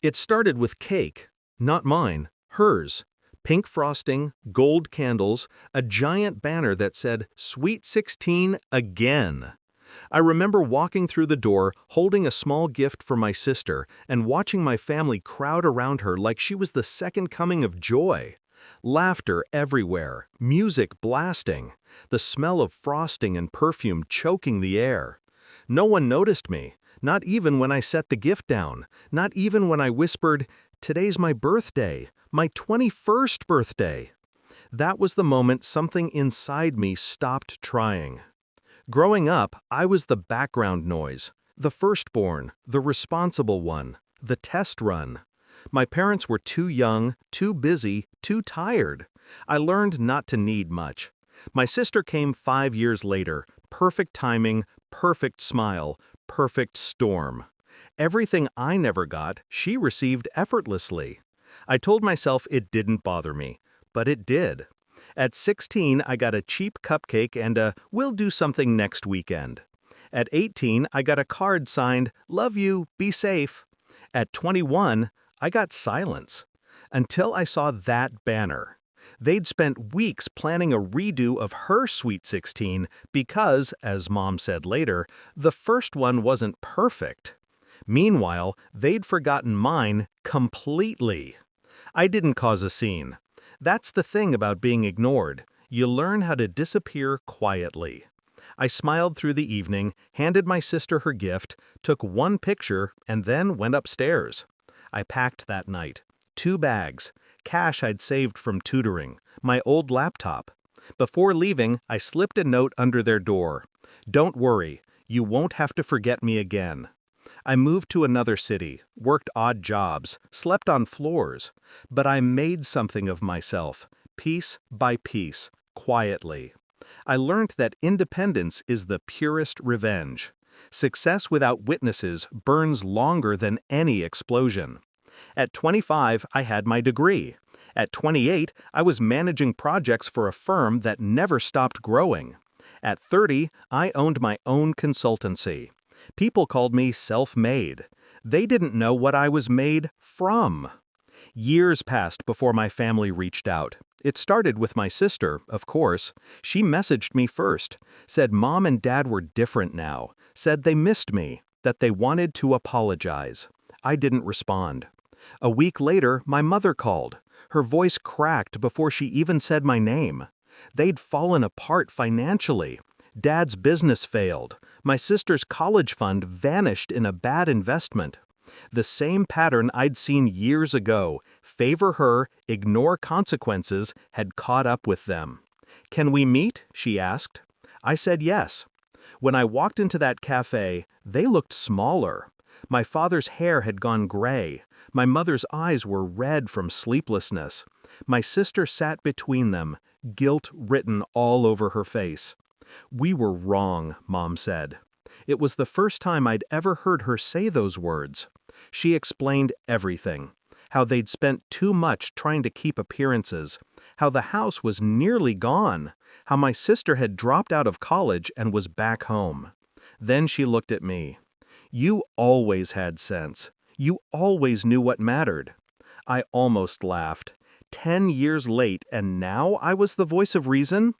It started with cake, not mine, hers. Pink frosting, gold candles, a giant banner that said, Sweet 16 again. I remember walking through the door, holding a small gift for my sister, and watching my family crowd around her like she was the second coming of joy. Laughter everywhere, music blasting, the smell of frosting and perfume choking the air. No one noticed me, not even when I set the gift down, not even when I whispered, "Today's my birthday, my 21st birthday." That was the moment something inside me stopped trying. Growing up, I was the background noise, the firstborn, the responsible one, the test run. My parents were too young, too busy, too tired. I learned not to need much. My sister came 5 years later, perfect timing, perfect smile, perfect storm. Everything I never got, she received effortlessly. I told myself it didn't bother me, but it did. At 16, I got a cheap cupcake and a "we'll do something next weekend." At 18, I got a card signed, "Love you, be safe." At 21, I got silence. Until I saw that banner. They'd spent weeks planning a redo of her Sweet 16 because, as Mom said later, the first one wasn't perfect. Meanwhile, they'd forgotten mine completely. I didn't cause a scene. That's the thing about being ignored. You learn how to disappear quietly. I smiled through the evening, handed my sister her gift, took one picture, and then went upstairs. I packed that night. 2 bags, cash I'd saved from tutoring, my old laptop. Before leaving, I slipped a note under their door. "Don't worry, you won't have to forget me again." I moved to another city, worked odd jobs, slept on floors, but I made something of myself, piece by piece, quietly. I learned that independence is the purest revenge. Success without witnesses burns longer than any explosion. At 25, I had my degree. At 28, I was managing projects for a firm that never stopped growing. At 30, I owned my own consultancy. People called me self-made. They didn't know what I was made from. Years passed before my family reached out. It started with my sister, of course. She messaged me first, said Mom and Dad were different now, said they missed me, that they wanted to apologize. I didn't respond. A week later, my mother called. Her voice cracked before she even said my name. They'd fallen apart financially. Dad's business failed. My sister's college fund vanished in a bad investment. The same pattern I'd seen years ago, favor her, ignore consequences, had caught up with them. "Can we meet?" she asked. I said yes. When I walked into that cafe, they looked smaller. My father's hair had gone gray. My mother's eyes were red from sleeplessness. My sister sat between them, guilt written all over her face. "We were wrong," Mom said. It was the first time I'd ever heard her say those words. She explained everything. How they'd spent too much trying to keep appearances. How the house was nearly gone. How my sister had dropped out of college and was back home. Then she looked at me. "You always had sense. You always knew what mattered." I almost laughed. 10 years late, and now I was the voice of reason?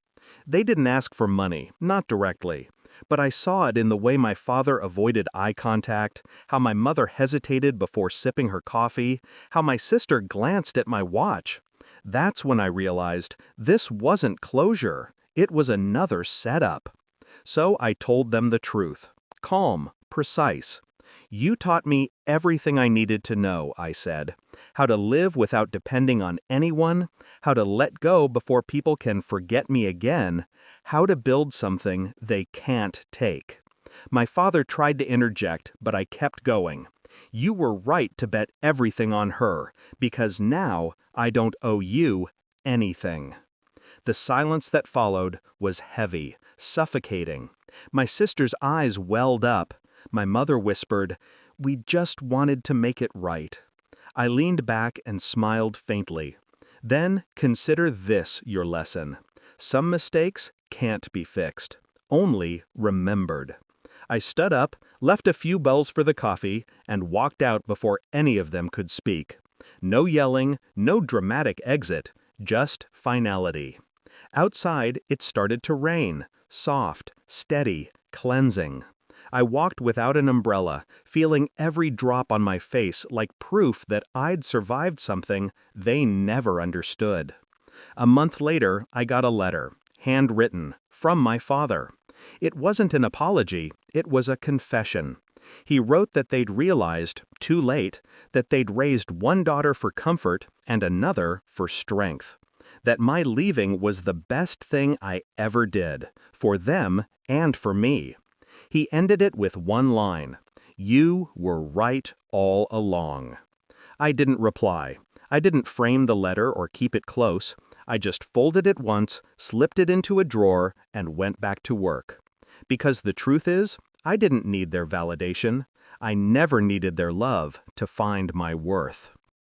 They didn't ask for money, not directly. But I saw it in the way my father avoided eye contact, how my mother hesitated before sipping her coffee, how my sister glanced at my watch. That's when I realized this wasn't closure. It was another setup. So I told them the truth. Calm, precise. "You taught me everything I needed to know," I said. "How to live without depending on anyone, how to let go before people can forget me again, how to build something they can't take." My father tried to interject, but I kept going. "You were right to bet everything on her, because now I don't owe you anything." The silence that followed was heavy, suffocating. My sister's eyes welled up. My mother whispered, "We just wanted to make it right." I leaned back and smiled faintly. "Then consider this your lesson. Some mistakes can't be fixed, only remembered." I stood up, left a few bells for the coffee, and walked out before any of them could speak. No yelling, no dramatic exit, just finality. Outside, it started to rain, soft, steady, cleansing. I walked without an umbrella, feeling every drop on my face like proof that I'd survived something they never understood. A month later, I got a letter, handwritten, from my father. It wasn't an apology, it was a confession. He wrote that they'd realized, too late, that they'd raised one daughter for comfort and another for strength. That my leaving was the best thing I ever did, for them and for me. He ended it with one line: "You were right all along." I didn't reply. I didn't frame the letter or keep it close. I just folded it once, slipped it into a drawer, and went back to work. Because the truth is, I didn't need their validation. I never needed their love to find my worth.